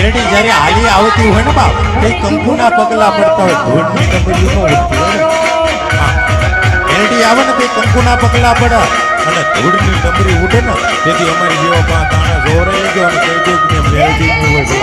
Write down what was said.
મેરડી જ્યારે હાલી આવતી હોય ને બાપ એ કંકુના પગલા પડતા હોય ધૂળની ડમરી નો ઉડતી હોય ને મેરડી આવે ને તે કંકુના પગલા પડે અને ધૂળની ડમરી ઉડે ને તેથી અમારી જેવા તાણા જોરાઈ ગયો અને કહી દઉં કે મેરડી નું હોય